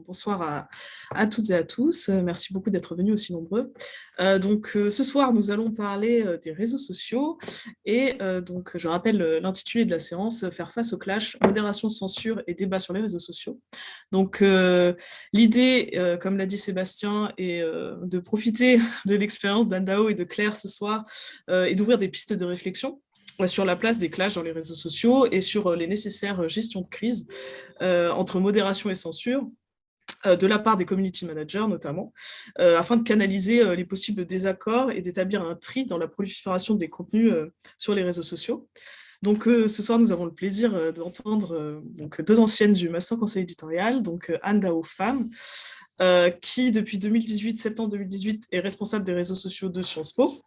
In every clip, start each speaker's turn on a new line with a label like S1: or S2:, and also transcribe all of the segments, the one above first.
S1: Bonsoir à toutes et à tous. Merci beaucoup d'être venus aussi nombreux. Ce soir, nous allons parler des réseaux sociaux et donc je rappelle l'intitulé de la séance, faire face au clash, modération, censure et débat sur les réseaux sociaux. L'idée, comme l'a dit Sébastien, est de profiter de l'expérience d'Andao et de Claire ce soir et d'ouvrir des pistes de réflexion sur la place des clashs dans les réseaux sociaux et sur les nécessaires gestions de crise entre modération et censure, de la part des community managers notamment, afin de canaliser les possibles désaccords et d'établir un tri dans la prolifération des contenus sur les réseaux sociaux. Ce soir, nous avons le plaisir d'entendre deux anciennes du Master Conseil éditorial, Anne Dao Pham, qui depuis 2018, septembre 2018, est responsable des réseaux sociaux de Sciences Po.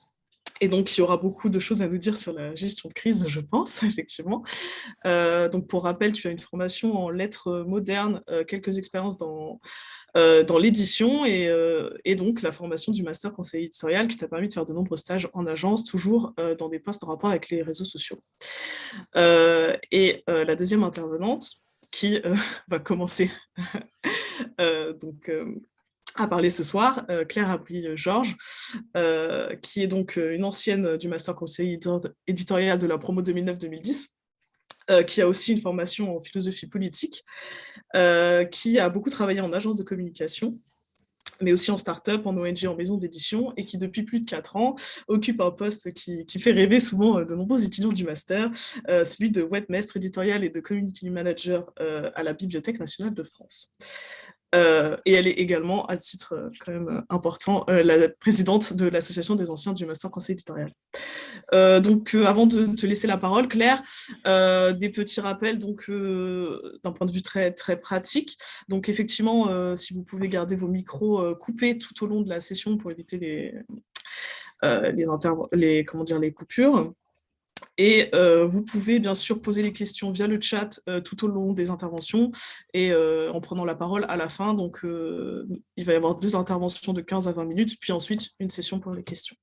S1: Et donc, il y aura beaucoup de choses à nous dire sur la gestion de crise, je pense, effectivement. Pour rappel, tu as une formation en lettres modernes, quelques expériences dans l'édition et donc la formation du master conseil éditorial qui t'a permis de faire de nombreux stages en agence, toujours dans des postes en rapport avec les réseaux sociaux. La deuxième intervenante qui va commencer à parler ce soir, Claire Abri-Georges, qui est donc une ancienne du master conseil éditorial de la promo 2009-2010, qui a aussi une formation en philosophie politique, qui a beaucoup travaillé en agence de communication, mais aussi en start-up, en ONG, en maison d'édition, et qui, depuis plus de 4 ans, occupe un poste qui fait rêver souvent de nombreux étudiants du master, celui de webmaster éditorial et de community manager à la Bibliothèque nationale de France. Et elle est également, à titre quand même important, la présidente de l'association des anciens du Master Conseil éditorial. Avant de te laisser la parole, Claire, des petits rappels d'un point de vue très, très pratique. Donc effectivement, si vous pouvez garder vos micros coupés tout au long de la session pour éviter les coupures. Et vous pouvez bien sûr poser les questions via le chat tout au long des interventions et en prenant la parole à la fin. Il va y avoir 2 interventions de 15 à 20 minutes, puis ensuite une session pour les questions.